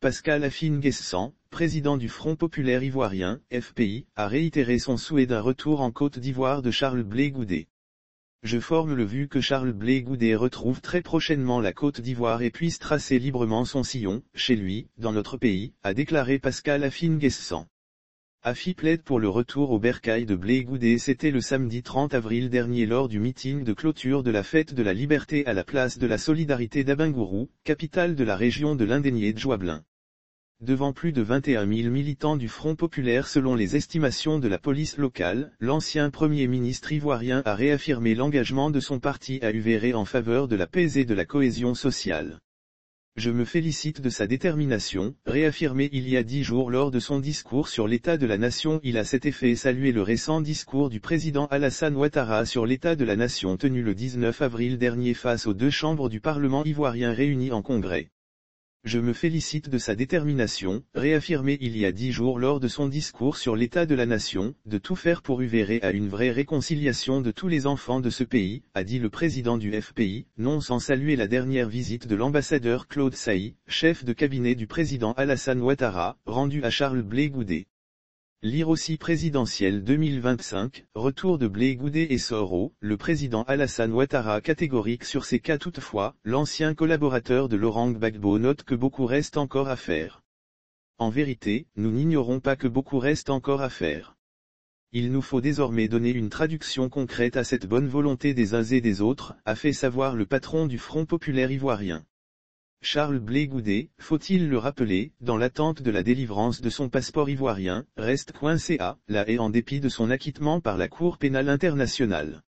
Pascal Afine-Guessant, président du Front populaire ivoirien, FPI, a réitéré son souhait d'un retour en Côte d'Ivoire de Charles Blé Goudé. Je forme le vœu que Charles Blé Goudé retrouve très prochainement la Côte d'Ivoire et puisse tracer librement son sillon, chez lui, dans notre pays, a déclaré Pascal Afine-Guessant. AFI plaide pour le retour au bercail de Blé Goudé. C'était le samedi 30 avril dernier lors du meeting de clôture de la Fête de la Liberté à la place de la Solidarité d'Abingourou, capitale de la région de l'Indénié de Joablin. Devant plus de 21 000 militants du Front populaire selon les estimations de la police locale, l'ancien Premier ministre ivoirien a réaffirmé l'engagement de son parti AUVR en faveur de la paix et de la cohésion sociale. Je me félicite de sa détermination, réaffirmée il y a 10 jours lors de son discours sur l'état de la nation. Il a cet effet salué le récent discours du président Alassane Ouattara sur l'état de la nation tenu le 19 avril dernier face aux deux chambres du Parlement ivoirien réunies en congrès. Je me félicite de sa détermination, réaffirmée il y a 10 jours lors de son discours sur l'état de la nation, de tout faire pour œuvrer à une vraie réconciliation de tous les enfants de ce pays, a dit le président du FPI, non sans saluer la dernière visite de l'ambassadeur Claude Sailly, chef de cabinet du président Alassane Ouattara, rendu à Charles Blé Goudé. Lire aussi présidentielle 2025, retour de Blé Goudé et Soro, le président Alassane Ouattara catégorique sur ces cas. Toutefois, l'ancien collaborateur de Laurent Gbagbo note que beaucoup reste encore à faire. En vérité, nous n'ignorons pas que beaucoup reste encore à faire. Il nous faut désormais donner une traduction concrète à cette bonne volonté des uns et des autres, a fait savoir le patron du Front populaire ivoirien. Charles Blé Goudé, faut-il le rappeler, dans l'attente de la délivrance de son passeport ivoirien, reste coincé à La Haye en dépit de son acquittement par la Cour pénale internationale.